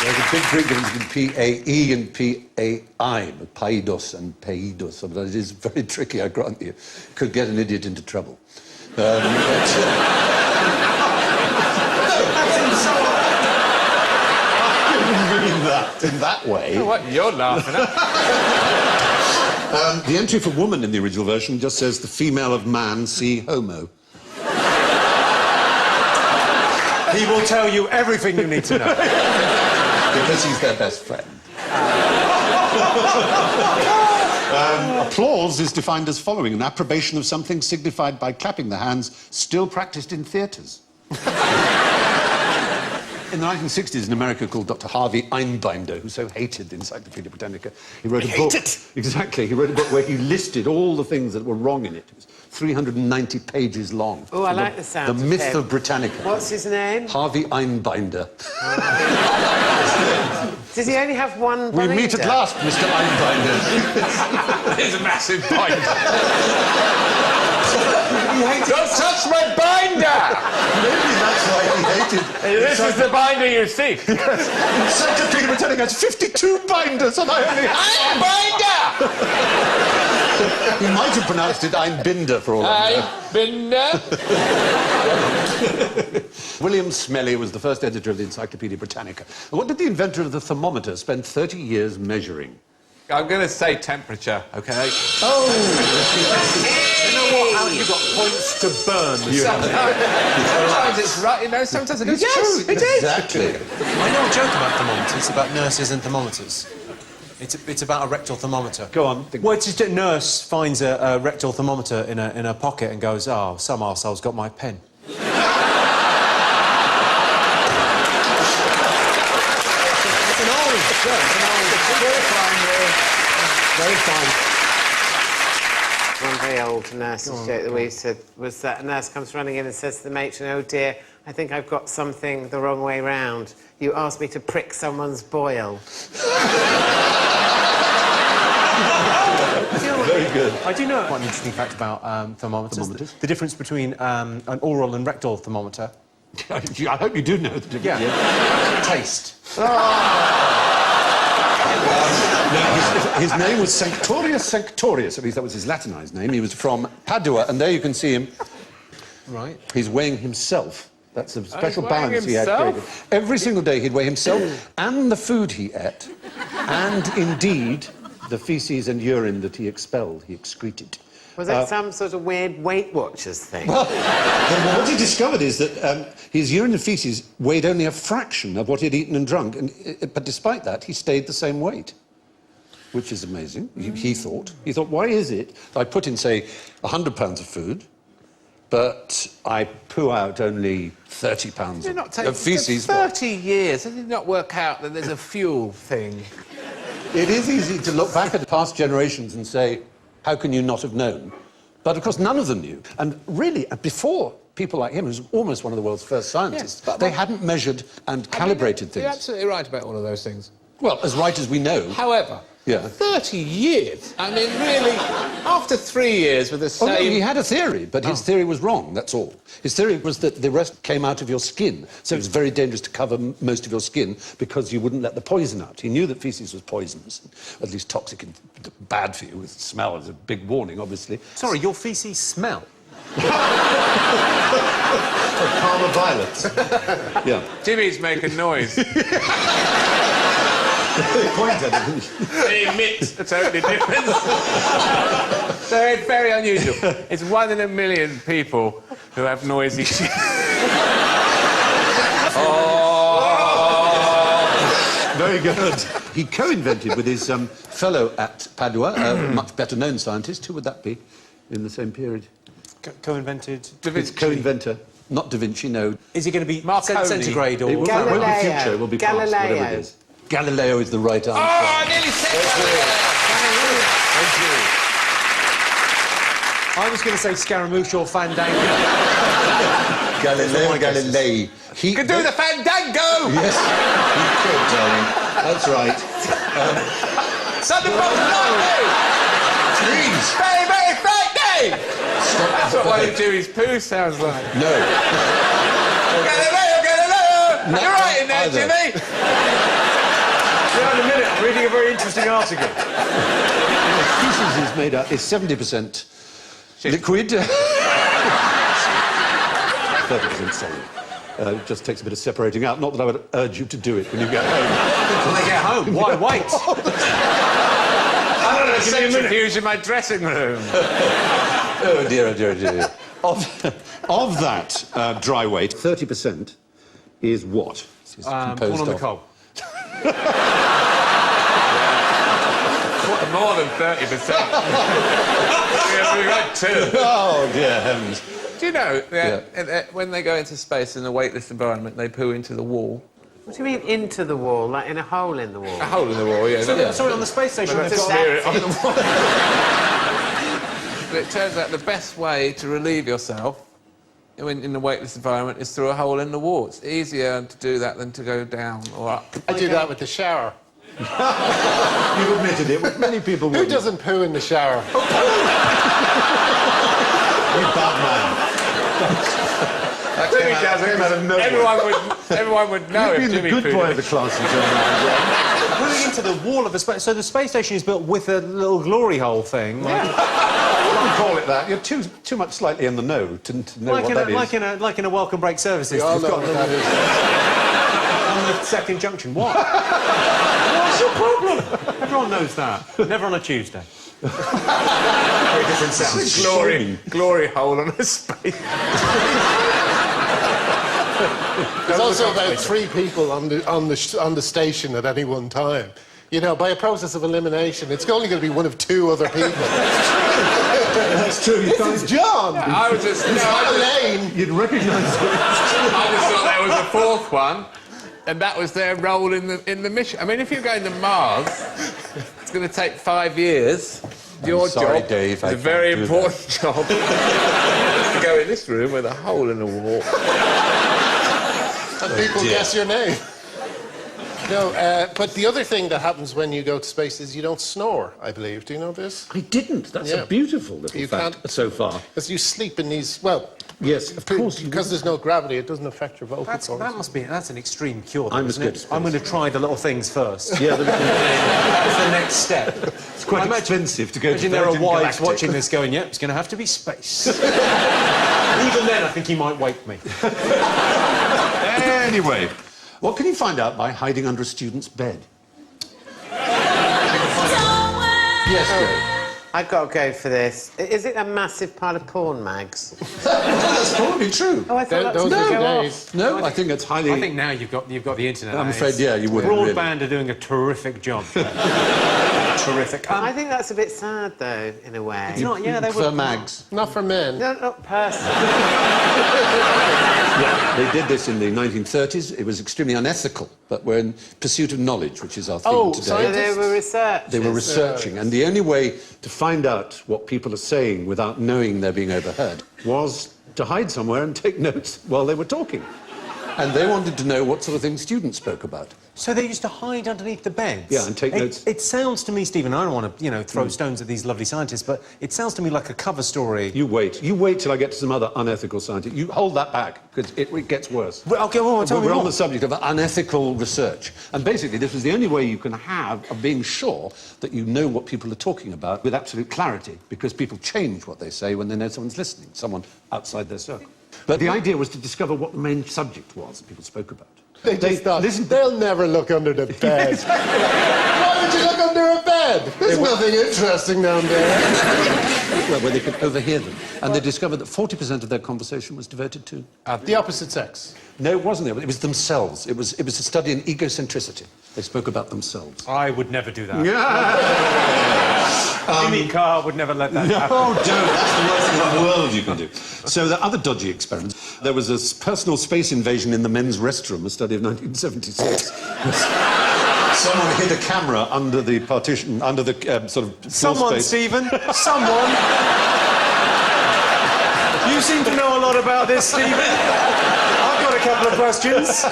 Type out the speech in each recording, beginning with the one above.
There's a big Greek difference between P-A-E and P-A-I, paidos and peidos. But it is very tricky, I grant you. Could get an idiot into trouble. But, in that way. Oh, what you're laughing at? The entry for woman in the original version just says the female of man, see homo. He will tell you everything you need to know. Because he's their best friend. Applause is defined as following: an approbation of something signified by clapping the hands, still practiced in theatres. In the 1960s, an American called Dr. Harvey Einbinder, who so hated the Encyclopedia Britannica, he wrote a book. Exactly. He wrote a book where he listed all the things that were wrong in it. It was 390 pages long. Oh, I like the sound. The myth of Britannica. What's his name? Harvey Einbinder. Does he only have one binder? We meet at last, Mr. Einbinder. It's a massive binder. Don't touch my binder! Maybe that's why he hated... This is the binder you seek. Encyclopedia Britannica has 52 binders and I only... Binder! He might have pronounced it Einbinder for all I know. Binder? William Smellie was the first editor of the Encyclopedia Britannica. What did the inventor of the thermometer spend 30 years measuring? I'm going to say temperature, OK? Oh! You know what, Alan? You've got points to burn. Sometimes it's right, you know, sometimes it's True. It is. Exactly. I know a joke about thermometers, about nurses and thermometers. It's about a rectal thermometer. Go on. Well, it's just a nurse finds a rectal thermometer in her pocket and goes, "Oh, some arsehole's got my pen." It's an old joke. Very fine. One very old nurse's joke that we used to was that a nurse comes running in and says to the matron, "Oh dear, I think I've got something the wrong way round. You asked me to prick someone's boil." Very good. I do know quite an interesting fact about thermometers. The difference between an oral and rectal thermometer. I hope you do know the difference. Yeah. Taste. No, his name was Sanctorius, at least that was his Latinized name. He was from Padua, and there you can see him. Right. He's weighing himself. That's a special weighing balance he had created. Every single day he'd weigh himself and the food he ate, and indeed the faeces and urine that he expelled, he excreted. Was that some sort of weird Weight Watchers thing? Well, what he discovered is that his urine and faeces weighed only a fraction of what he'd eaten and drunk, but despite that, he stayed the same weight, which is amazing, he thought. He thought, why is it that I put in, say, 100 pounds of food, but I poo out only 30 pounds of faeces? 30 years, does it not work out that there's a fuel thing? It is easy to look back at past generations and say, how can you not have known? But, of course, none of them knew. And really, before people like him, who's almost one of the world's first scientists, they hadn't measured and calibrated things. You're absolutely right about all of those things. Well, as right as we know. However, Yeah. 30 years? I mean, really, after 3 years with the same... Oh, no, he had a theory, but his theory was wrong, that's all. His theory was that the rest came out of your skin, so it was very dangerous to cover most of your skin because you wouldn't let the poison out. He knew that faeces was poisonous, at least toxic and bad for you. With smell is a big warning, obviously. Sorry, your faeces smell. Parma violets. Yeah. Jimmy's making noise. Point at it. They emit a totally different... So it's very unusual. It's 1 in a million people who have noisy shit. Very good. He co-invented with his fellow at Padua, a much better-known scientist. Who would that be in the same period? Co-invented. His co-inventor. Not Da Vinci, no. Is he going to be Marconi. centigrade or... It won't be future, it will be past, whatever it is. Galileo is the right answer. Oh, I nearly said Thank I was going to say Scaramouche or Fandango. Galileo Galilei. He could do the Fandango! Yes, he could, darling. That's right. Something from the lightning! Please. Very, very frightening! Stop. That's what one of Jimmy's poo sounds like. No. Galileo, Galileo! No, You're right in there, either. Jimmy! in a minute. I'm reading a very interesting article. Feces is made up, is 70% liquid. 30% solid. It just takes a bit of separating out. Not that I would urge you to do it when you get home. When I get home, why wait? I'm going to centrifuge in my dressing room. Oh dear, oh dear, oh dear. Of that dry weight, 30% is what? It's Corn on the cob. More than 30%. We've had two. Oh dear heavens. Do you know, when they go into space in a weightless environment, they poo into the wall? What do you mean into the wall? Like in a hole in the wall? A hole in the wall, yeah. Sorry, on the space station, But they've just got... smear it on the wall. But it turns out the best way to relieve yourself in a weightless environment is through a hole in the wall. It's easier to do that than to go down or up. I do that with the shower. You admitted it, but many people Who wouldn't. doesn't poo in the shower? You bad man. Jimmy doesn't. Everyone would know You've if been the Jimmy good pooed boy in of the class until now. Pulling into the wall of a space... So the space station is built with a little glory hole thing. Like, I wouldn't call it that. You're too much slightly in the know to know what that is. like in a welcome break services. We all You've know got what the- that is. on the second junction. What? What's your problem? Everyone knows that. Never on a Tuesday. Very different sounds. glory hole on a space. There's also about 3 people on the station at any one time. You know, by a process of elimination, it's only going to be one of 2 other people. That's true. You This is John. I was just... Elaine. You'd recognise it. I just thought there was a 4th one, and that was their role in the mission. I mean, if you're going to Mars, it's going to take 5 years. Your sorry, job Dave, is I a very can't do important job. To go in this room with a hole in the wall. And people guess your name. No, but the other thing that happens when you go to space is you don't snore, I believe. Do you know this? I didn't. That's Yeah. a beautiful little You fact can't- so far. Because you sleep in these... Well, Yes, of course. because there's no gravity, it doesn't affect your vocal cords. That's an extreme cure, though, I'm isn't as good it? as I'm going to try the little things first. Yeah, That's the next step. it's quite expensive to go to Imagine there are Virgin wives Galactic. watching this going, yep, it's going to have to be space. Even then, I think he might wake me. Anyway, what can you find out by hiding under a student's bed? Yes, Dave. I've got to go for this. Is it a massive part of porn mags? That's probably true. Oh, I thought that was Those going are to the go off. days. No, I think it's highly... I think now you've got the internet. I'm now. afraid, It's- yeah, you wouldn't really. Broadband are doing a terrific job. Terrific. I think that's a bit sad, though, in a way. It's not, yeah, they For were... mags. Not for men. No, not personally. Yeah, they did this in the 1930s. It was extremely unethical, but we're in pursuit of knowledge, which is our theme Oh, today. sorry. So they were researchers. They were researching, and the only way to find out what people are saying without knowing they're being overheard was to hide somewhere and take notes while they were talking. And they wanted to know what sort of things students spoke about. So they used to hide underneath the beds? Yeah, and take notes. It sounds to me, Stephen, I don't want to, throw stones at these lovely scientists, but it sounds to me like a cover story. You wait till I get to some other unethical scientists. You hold that back, because it gets worse. Well, okay, well, tell me We're on more. the subject of unethical research. And basically, this is the only way you can have of being sure that you know what people are talking about with absolute clarity, because people change what they say when they know someone's listening, someone outside their circle. But the idea was to discover what the main subject was that people spoke about. They just thought, listen, they'll never look under the bed. Why would you look under a bed? There's nothing interesting down there. where they could overhear them. And they discovered that 40% of their conversation was devoted to... The opposite sex. No, it wasn't. It was themselves. It was a study in egocentricity. They spoke about themselves. I would never do that. Yeah. Jimmy Carr would never let that happen. Oh, don't. That's the worst thing in the world you can do. So there are other dodgy experiments. There was a personal space invasion in the men's restroom, a study of 1976. Someone hid a camera under the partition, under the sort of floor Someone, space. Stephen. Someone. You seem to know a lot about this, Stephen. I've got to a couple of questions.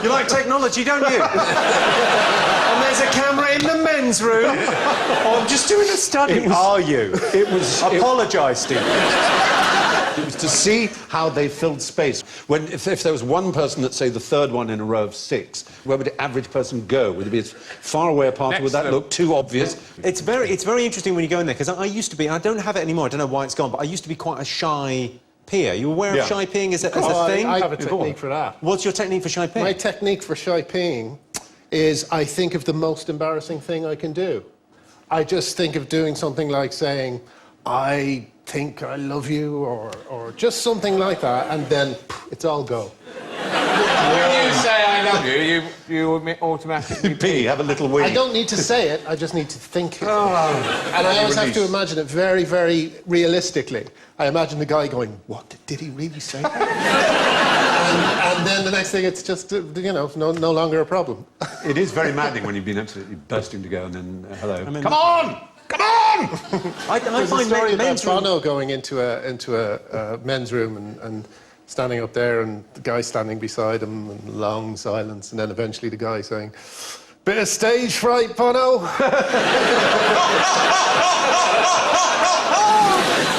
You like technology, don't you? And there's a camera in the men's room. Oh, I'm just doing a study. Are you? It was... Apologise, Steve. It was to see how they filled space. If there was one person at, say, the third one in a row of 6, where would the average person go? Would it be as far away apart? Would that look too obvious? It's very interesting when you go in there, because I used to be, I don't have it anymore, I don't know why it's gone, but I used to be quite a shy peer. You aware of shy peeing as a thing? I have a technique for that. What's your technique for shy peeing? My technique for shy peeing is I think of the most embarrassing thing I can do. I just think of doing something like saying, I think I love you, or just something like that, and then it's all go. When you say I love you, you automatically Pee, have a little wee. I don't need to say it, I just need to think it. And I always have to imagine it very, very realistically. I imagine the guy going, what, did he really say that? and then the next thing, it's just, you know, no longer a problem. It is very maddening when you've been absolutely bursting to go and then, hello. Come on! Come on! There's a story about Bono going into a men's room and standing up there, and the guy standing beside him, and long silence, and then eventually the guy saying, "Bit of stage fright, Bono."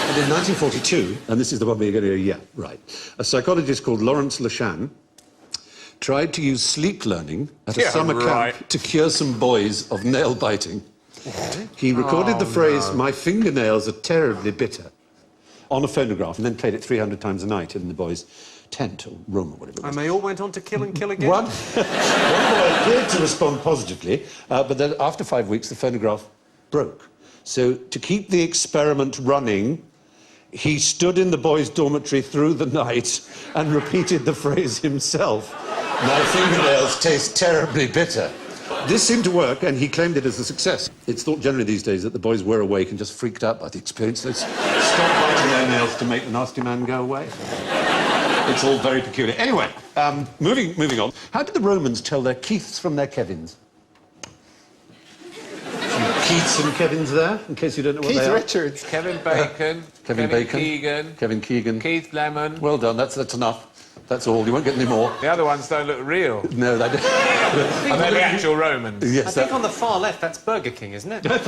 And in 1942, and this is the one where you're going to go, yeah, right, a psychologist called Lawrence Lashan tried to use sleep learning at a summer camp to cure some boys of nail biting. He recorded the phrase, "My fingernails are terribly bitter," on a phonograph, and then played it 300 times a night in the boys' tent or room or whatever it was. And they all went on to kill and kill again? One boy appeared to respond positively, but then after 5 weeks, the phonograph broke. So to keep the experiment running, he stood in the boys' dormitory through the night and repeated the phrase himself. "My fingernails taste terribly bitter." This seemed to work, and he claimed it as a success. It's thought generally these days that the boys were awake and just freaked out by the experience. They stopped biting their nails to make the nasty man go away. It's all very peculiar. Anyway, moving on. How did the Romans tell their Keiths from their Kevins? Some Keiths and Kevins there, in case you don't know what Keith they are. Richards. Kevin Bacon, Kevin Bacon. Keegan, Kevin Keegan. Keith Lemon. Well done, that's enough. That's all, you won't get any more. The other ones don't look real. No, they don't. And they're the actual Romans. Yes, I think on the far left, that's Burger King, isn't it? They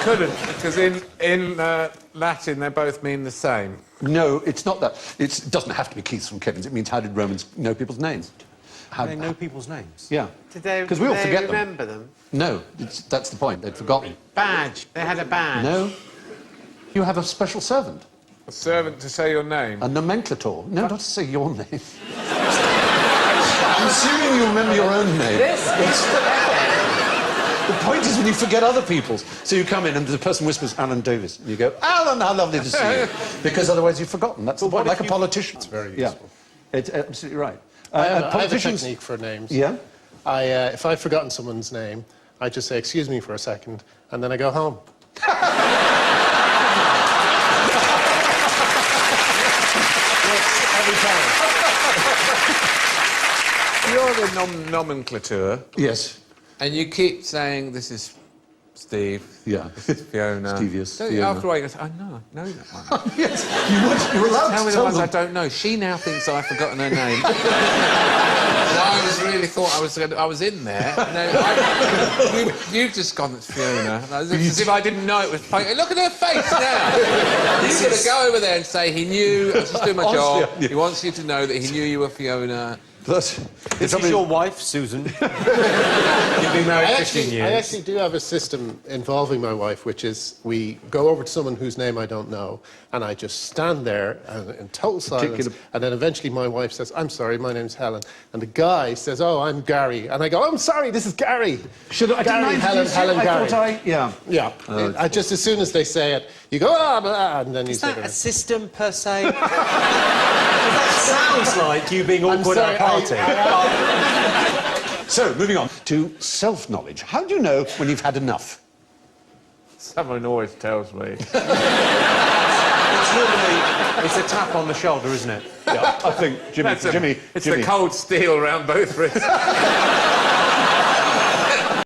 couldn't, because in Latin they both mean the same. No, it's not that. It doesn't have to be Keiths from Kevins. It means how did Romans know people's names? How They know people's names. Yeah. Did they, Because we all forget remember them? No, that's the point. They'd forgotten. Badge. They had a badge. No. You have a special servant. A servant to say your name. A nomenclator. No, not to say your name. I'm assuming you remember your own name. The point is when you forget other people's. So you come in and the person whispers Alan Davis, and you go, "Alan, how lovely to see you," because otherwise you've forgotten. That's the point. Like a politician. It's very useful. Yeah, it's absolutely right. I have a Politicians. technique for names. Yeah. If I've forgotten someone's name, I just say, "Excuse me for a second," and then I go home. Every time. You're the nomenclature, Yes. and you keep saying this is Steve. Yeah. This is Fiona. Stevius, So Fiona. after a while you go, I know that one. Yes. You were allowed Tell me to the tell ones I them. don't know. She now thinks I've forgotten her name. And I really thought I was in there. And then you've just gone, it's Fiona. As if I didn't know it was Fiona. Look at her face now. You've got to go over there and say he knew. I was just doing my job. Yeah. He wants you to know that he knew you were Fiona. This This is your wife, Susan. You've been married 15 years. I actually do have a system involving my wife, which is we go over to someone whose name I don't know, and I just stand there in total silence, and then eventually my wife says, "I'm sorry, my name's Helen," and the guy says, "Oh, I'm Gary," and I go, "Oh, I'm sorry, this is Gary." Should I? Gary, Helen, I Gary. thought yeah. Yeah. I just as soon as they say it, you go, "Ah, blah," and then you Is say that their a name. system per se? That sounds like you being awkward at a party. So, moving on to self-knowledge. How do you know when you've had enough? Someone always tells me. It's normally a tap on the shoulder, isn't it? Yeah, I think Jimmy. It's the cold steel around both wrists.